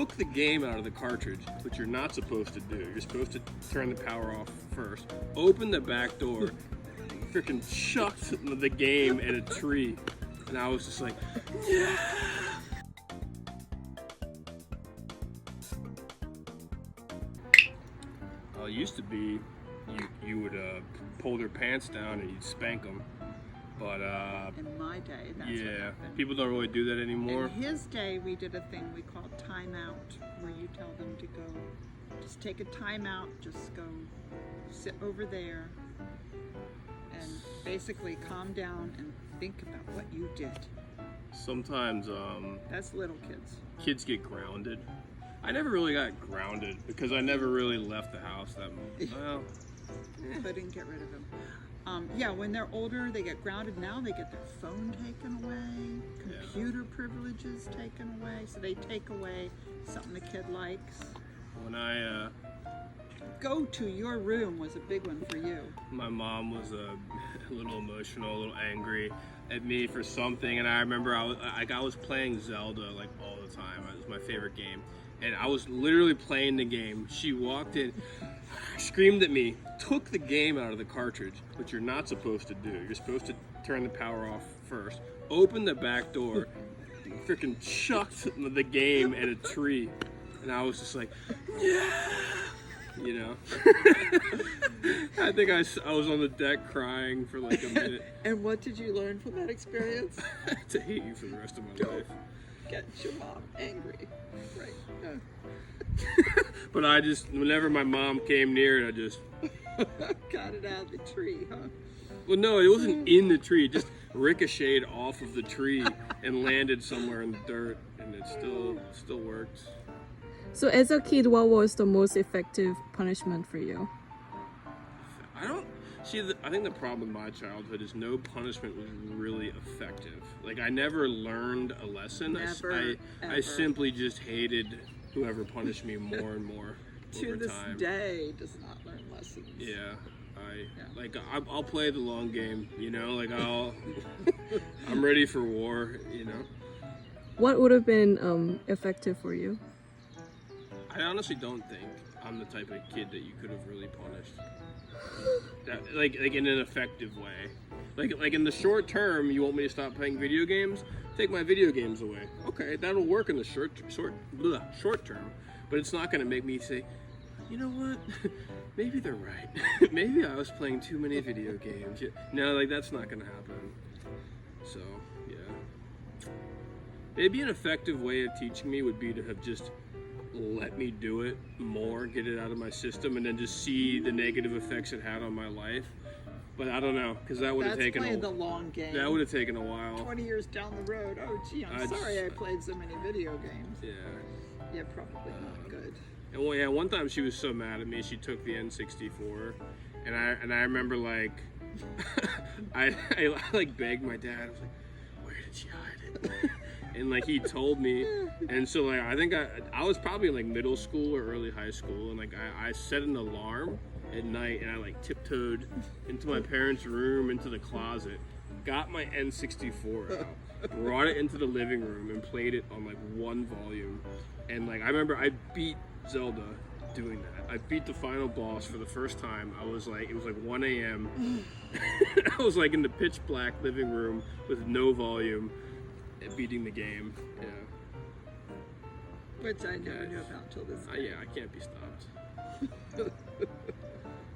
took the game out of the cartridge, which you're not supposed to do. You're supposed to turn the power off first, open the back door, freaking chucked the game at a tree, and I was just like, yeah. It used to be you would pull their pants down and you'd spank them, but in my day, that's yeah, what happened. people don't really do that anymore. In his day, we did a thing we called timeout, where you tell them to go, just take a timeout, just go sit over there, and basically calm down and think about what you did. Sometimes That's little kids. kids get grounded. I never really got grounded because I never really left the house that much. Well, Couldn't get rid of them. Yeah, when they're older, they get grounded. Now they get their phone taken away, computer privileges taken away. So they take away something the kid likes. when I Go to your room was a big one for you. my mom was a little emotional, a little angry at me for something, and I remember I was playing Zelda like all the time. It was my favorite game, and I was literally playing the game. She walked in, screamed at me, took the game out of the cartridge, which you're not supposed to do. You're supposed to turn the power off first, open the back door, freaking chucked the game at a tree, and I was just like, yeah. You know, I think I was on the deck crying for like a minute. And what did you learn from that experience? To hate you for the rest of my life. Get your mom angry. Right. But I just, whenever my mom came near it, I just... Got it out of the tree, huh? Well, no, it wasn't in the tree. It just ricocheted off of the tree and landed somewhere in the dirt, and it still worked. So as a kid, what was the most effective punishment for you? I think the problem with my childhood is no punishment was really effective. Like, I never learned a lesson. I simply just hated whoever punished me more and more To over this time. day, does not learn lessons. Yeah. I'll play the long game, you know, like I'm ready for war, you know. What would have been effective for you? I honestly don't think I'm the type of kid that you could have really punished. Like in an effective way. Like in the short term, you want me to stop playing video games? Take my video games away. Okay, that'll work in the short term, but it's not going to make me say, you know what? Maybe they're right. Maybe I was playing too many video games. No, like that's not going to happen. So, yeah. Maybe an effective way of teaching me would be to have just let me do it more, get it out of my system, and then just see the negative effects it had on my life. But I don't know, because that would have taken the long game. That would have taken a while. 20 years down the road. Oh, gee, I'm sorry I played so many video games. Yeah. Yeah, probably not good. And well, yeah, one time she was so mad at me, she took the N64, and I remember like, I like begged my dad. I was like, where did she hide it? And like he told me, and so like I think I was probably in like middle school or early high school, and like I set an alarm at night, and I like tiptoed into my parents' room, into the closet, got my N64 out, brought it into the living room, and played it on like one volume. And like I remember I beat Zelda doing that. I beat the final boss for the first time. It was like 1 a.m. I was like in the pitch black living room with no volume, beating the game. Yeah. Which I never knew about till this day. Yeah, I can't be stopped.